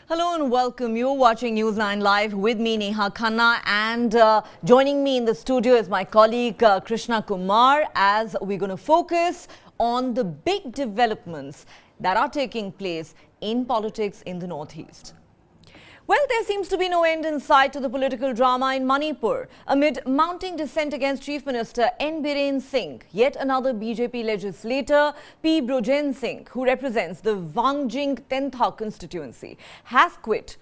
Hello and welcome. You're watching News9 Live with me, Neha Khanna, and joining me in the studio is my colleague Krishna Kumar, as we're going to focus on the big developments that are taking place in politics in the Northeast. Well, there seems to be no end in sight to the political drama in Manipur. Amid mounting dissent against Chief Minister Biren Singh, yet another BJP legislator, P Brojen Singh, who represents the Wangjing Tentha constituency, has quit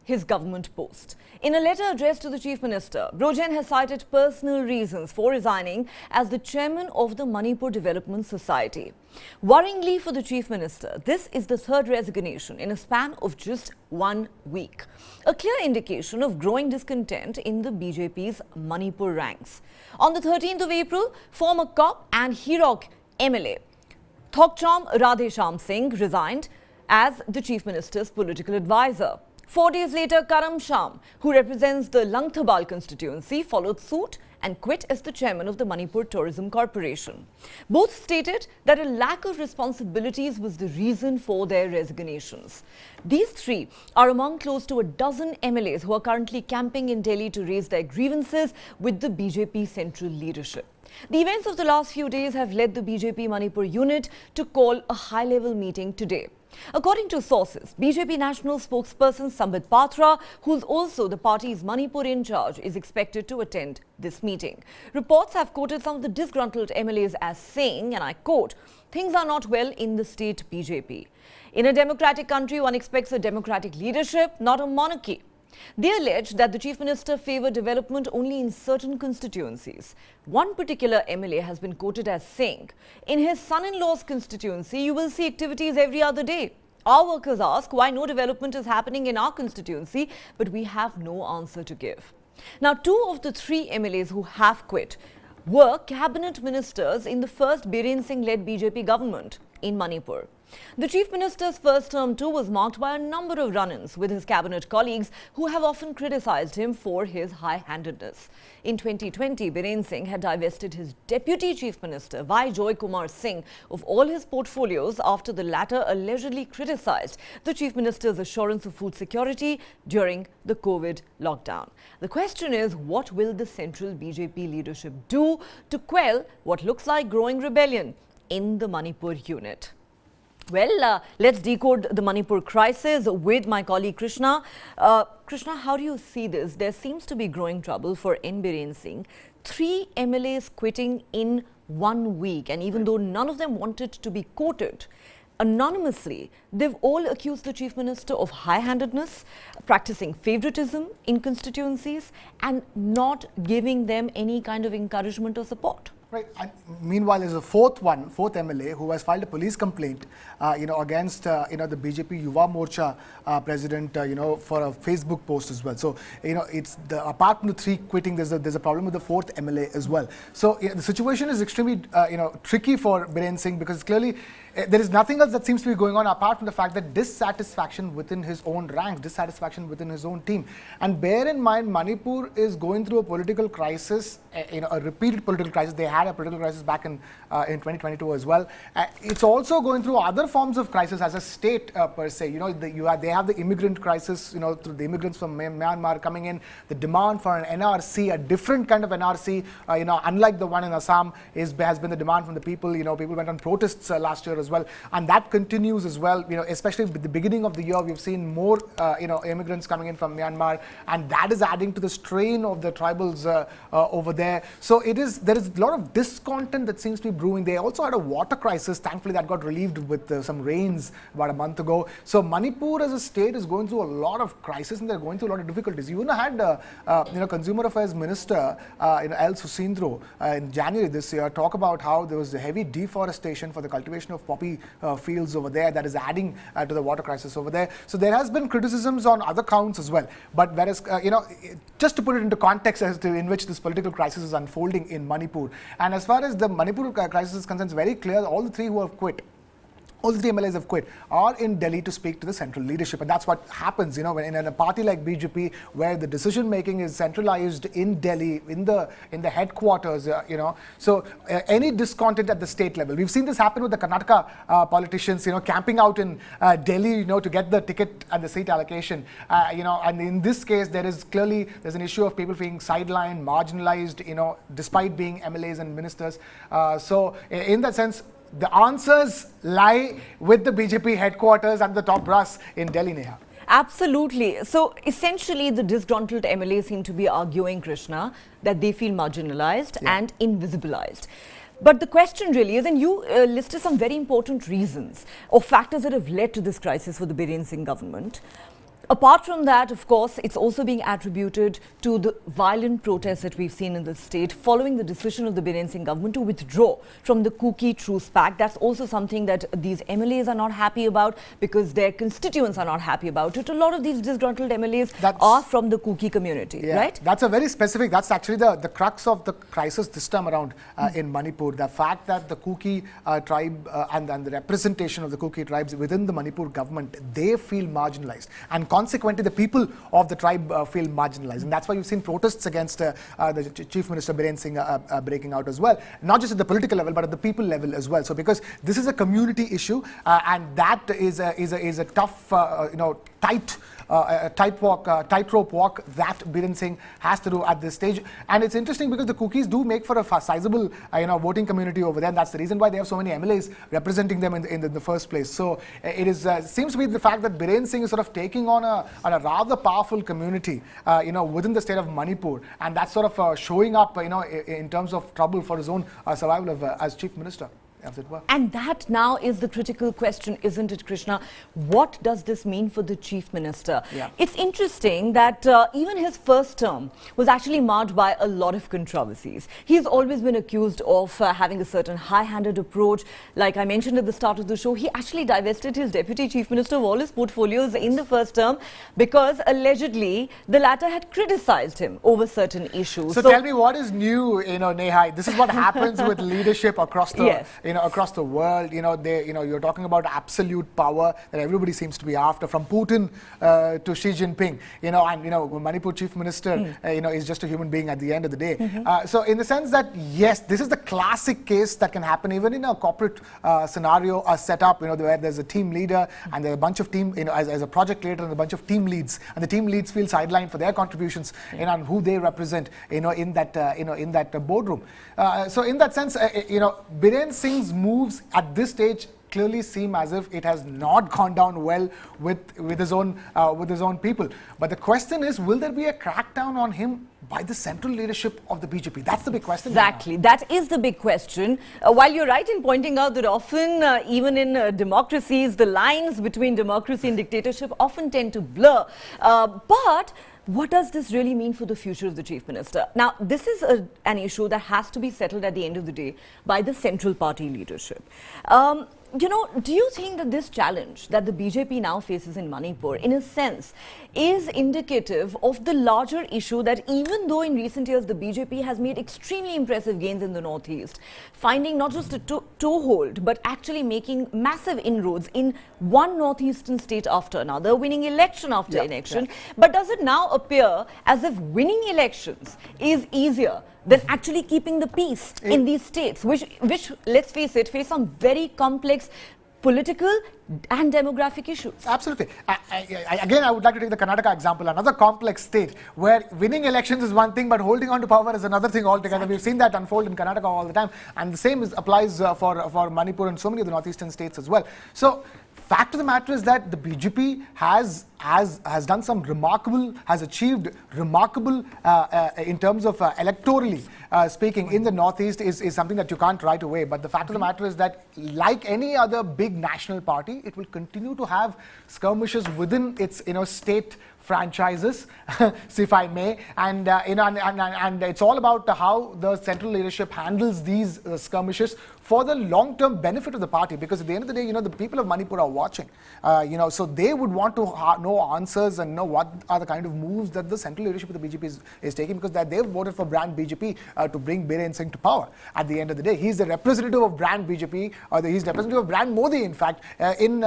his government post. In a letter addressed to the Chief Minister, Brojen has cited personal reasons for resigning as the chairman of the Manipur Development Society. Worryingly for the Chief Minister, this is the third resignation in a span of just 1 week. A clear indication of growing discontent in the BJP's Manipur ranks. On the 13th of April, former cop and Hirok MLA Thokchom Radhesham Singh resigned as the Chief Minister's political advisor. 4 days later, Karam Sham, who represents the Langthabal constituency, followed suit and quit as the chairman of the Manipur Tourism Corporation. Both stated that a lack of responsibilities was the reason for their resignations. These three are among close to a dozen MLAs who are currently camping in Delhi to raise their grievances with the BJP central leadership. The events of the last few days have led the BJP Manipur unit to call a high-level meeting today. According to sources, BJP national spokesperson Sambit Patra, who's also the party's Manipur in charge, is expected to attend this meeting. Reports have quoted some of the disgruntled MLAs as saying, and I quote, "Things are not well in the state BJP. In a democratic country, one expects a democratic leadership, not a monarchy." They allege that the Chief Minister favoured development only in certain constituencies. One particular MLA has been quoted as saying, "In his son-in-law's constituency, you will see activities every other day. Our workers ask why no development is happening in our constituency, but we have no answer to give." Now, two of the three MLAs who have quit were cabinet ministers in the first Biren Singh-led BJP government in Manipur. The Chief Minister's first term too was marked by a number of run-ins with his cabinet colleagues who have often criticised him for his high-handedness. In 2020, Biren Singh had divested his Deputy Chief Minister, Y. Joy Kumar Singh, of all his portfolios after the latter allegedly criticised the Chief Minister's assurance of food security during the COVID lockdown. The question is, what will the central BJP leadership do to quell what looks like growing rebellion in the Manipur unit? Well, let's decode the Manipur crisis with my colleague Krishna. Krishna, how do you see this? There seems to be growing trouble for Biren Singh. 3 MLAs quitting in 1 week, and even though none of them wanted to be quoted anonymously, they've all accused the Chief Minister of high-handedness, practicing favoritism in constituencies, and not giving them any kind of encouragement or support. Right. And meanwhile, there's a fourth MLA who has filed a police complaint, against, the BJP Yuva Morcha president, for a Facebook post as well. So, it's apart from the 3 quitting, there's a problem with the 4th MLA as well. So, the situation is extremely, tricky for Biren Singh, because clearly there is nothing else that seems to be going on apart from the fact that dissatisfaction within his own ranks, dissatisfaction within his own team. And bear in mind, Manipur is going through a political crisis, a repeated political crisis. They had a political crisis back in 2022 as well. It's also going through other forms of crisis as a state per se. They have the immigrant crisis, through the immigrants from Myanmar coming in, the demand for an NRC, a different kind of NRC, unlike the one in Assam, has been the demand from the people. People went on protests last year as well, and that continues as well. Especially at the beginning of the year, we've seen more, immigrants coming in from Myanmar, and that is adding to the strain of the tribals over there. So there is a lot of discontent that seems to be brewing. They also had a water crisis. Thankfully, that got relieved with some rains about a month ago. So Manipur as a state is going through a lot of crisis, and they're going through a lot of difficulties. You even had, Consumer Affairs Minister, El Susindro, in January this year, talk about how there was a heavy deforestation for the cultivation of poppy fields over there that is adding to the water crisis over there. So there has been criticisms on other counts as well. But whereas, just to put it into context as to in which this political crisis is unfolding in Manipur. And as far as the Manipur crisis is concerned, it's very clear all the 3 who have quit all the three MLAs have quit, are in Delhi to speak to the central leadership. And that's what happens, you know, when in a party like BJP, where the decision making is centralized in Delhi, in the headquarters, you know. So any discontent at the state level. We've seen this happen with the Karnataka politicians, you know, camping out in Delhi, you know, to get the ticket and the seat allocation. You know, and in this case, there's an issue of people being sidelined, marginalized, you know, despite being MLAs and ministers. So in that sense, the answers lie with the BJP headquarters and the top brass in Delhi, Neha. Absolutely. So essentially, the disgruntled MLAs seem to be arguing, Krishna, that they feel marginalized and invisibilized. But the question really is, and you listed some very important reasons or factors that have led to this crisis for the Biren Singh government. Apart from that, of course, it's also being attributed to the violent protests that we've seen in the state following the decision of the Biren Singh government to withdraw from the Kuki truce pact. That's also something that these MLAs are not happy about because their constituents are not happy about it. A lot of these disgruntled MLAs are from the Kuki community, right? That's a very specific, that's actually the crux of the crisis this time around in Manipur. The fact that the Kuki tribe and the representation of the Kuki tribes within the Manipur government, they feel marginalized. And consequently, the people of the tribe feel marginalized. And that's why you've seen protests against the Chief Minister Biren Singh breaking out as well. Not just at the political level, but at the people level as well. So because this is a community issue, and that is a tough, you know, tightrope walk that Biren Singh has to do at this stage. And it's interesting because the Kukis do make for a sizable, you know, voting community over there. And that's the reason why they have so many MLAs representing them in the first place. So it is seems to be the fact that Biren Singh is sort of taking on a rather powerful community, you know, within the state of Manipur, and that's sort of showing up, you know, in terms of trouble for his own survival as chief minister. As it were. And that now is the critical question, isn't it, Krishna? What does this mean for the chief minister? Yeah. It's interesting that even his first term was actually marked by a lot of controversies. He's always been accused of having a certain high-handed approach. Like I mentioned at the start of the show, he actually divested his deputy chief minister of all his portfolios in the first term because allegedly the latter had criticized him over certain issues. So tell me, what is new, you know, Neha? This is what happens with leadership across the you know, across the world. You know, you're talking about absolute power that everybody seems to be after, from Putin to Xi Jinping. You know, and you know, Manipur chief minister, you know, is just a human being at the end of the day. So in the sense that yes, this is the classic case that can happen even in a corporate scenario, a setup. You know, where there's a team leader and there's a bunch of team, you know, as a project leader and a bunch of team leads, and the team leads feel sidelined for their contributions, you know, and who they represent, you know, in that boardroom. So in that sense, you know, Biren Singh's moves at this stage clearly seem as if it has not gone down well with his own people. But the question is, will there be a crackdown on him by the central leadership of the BJP? That's the big question. Exactly. That is the big question. While you're right in pointing out that often, even in democracies, the lines between democracy and dictatorship often tend to blur. But what does this really mean for the future of the chief minister? Now, this is an issue that has to be settled at the end of the day by the central party leadership. You know, do you think that this challenge that the BJP now faces in Manipur, in a sense, is indicative of the larger issue that even though in recent years the BJP has made extremely impressive gains in the northeast, finding not just a toehold, but actually making massive inroads in one northeastern state after another, winning election after election, but does it now appear as if winning elections is easier than actually keeping the peace in these states, which, let's face it, face some very complex political and demographic issues? Absolutely. Again, I would like to take the Karnataka example, another complex state where winning elections is one thing, but holding on to power is another thing altogether. Exactly. We've seen that unfold in Karnataka all the time, and the same applies for Manipur and so many of the northeastern states as well. So, fact of the matter is that the BJP has done some remarkable, has achieved remarkable in terms of electorally speaking in the northeast is something that you can't right away. But the fact of the matter is that, like any other big national party, it will continue to have skirmishes within its, you know, state franchises, if I may, and and it's all about how the central leadership handles these skirmishes for the long-term benefit of the party. Because at the end of the day, the people of Manipur are watching, so they would want to know answers and know what are the kind of moves that the central leadership of the BJP is taking, because that they've voted for brand BJP to bring Biren Singh to power. At the end of the day, he's the representative of brand BJP, or he's the representative of brand Modi, in fact, in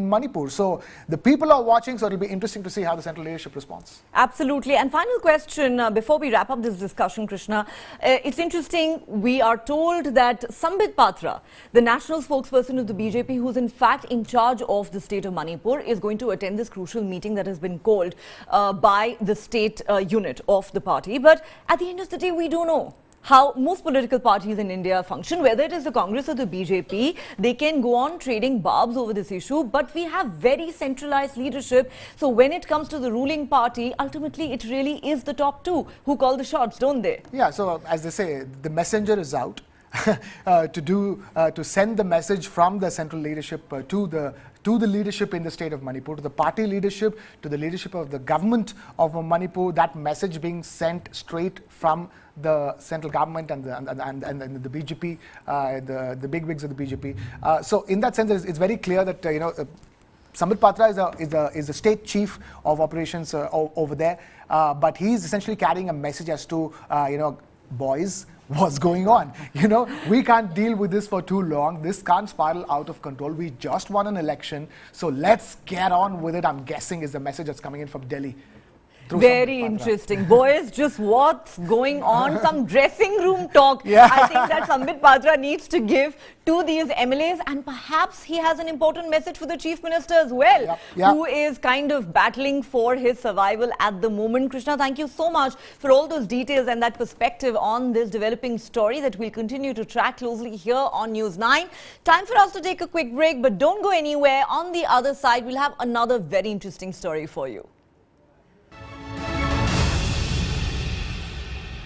Manipur. So the people are watching, so it'll be interesting to see how the central leadership responds. Absolutely. And final question before we wrap up this discussion, Krishna. It's interesting, we are told that Sambit Patra, the national spokesperson of the BJP, who's in fact in charge of the state of Manipur, is going to attend this crucial meeting that has been called by the state unit of the party. But at the end of the day, we don't know how most political parties in India function, whether it is the Congress or the BJP. They can go on trading barbs over this issue, but we have very centralized leadership. So when it comes to the ruling party, ultimately it really is the top two who call the shots, don't they? Yeah, so as they say, the messenger is out to send the message from the central leadership to the leadership in the state of Manipur, to the party leadership, to the leadership of the government of Manipur, that message being sent straight from the central government and the BJP, the bigwigs of the BJP. So in that sense, it's very clear that Sambit Patra is the state chief of operations over there, but he's essentially carrying a message as to boys, what's going on? We can't deal with this for too long. This can't spiral out of control. We just won an election, so let's get on with it, I'm guessing, is the message that's coming in from Delhi. Very interesting. Boys, just what's going on? Some dressing room talk. Yeah. I think that Sambit Patra needs to give to these MLAs, and perhaps he has an important message for the Chief Minister as well, who is kind of battling for his survival at the moment. Krishna, thank you so much for all those details and that perspective on this developing story that we'll continue to track closely here on News 9. Time for us to take a quick break, but don't go anywhere. On the other side, we'll have another very interesting story for you.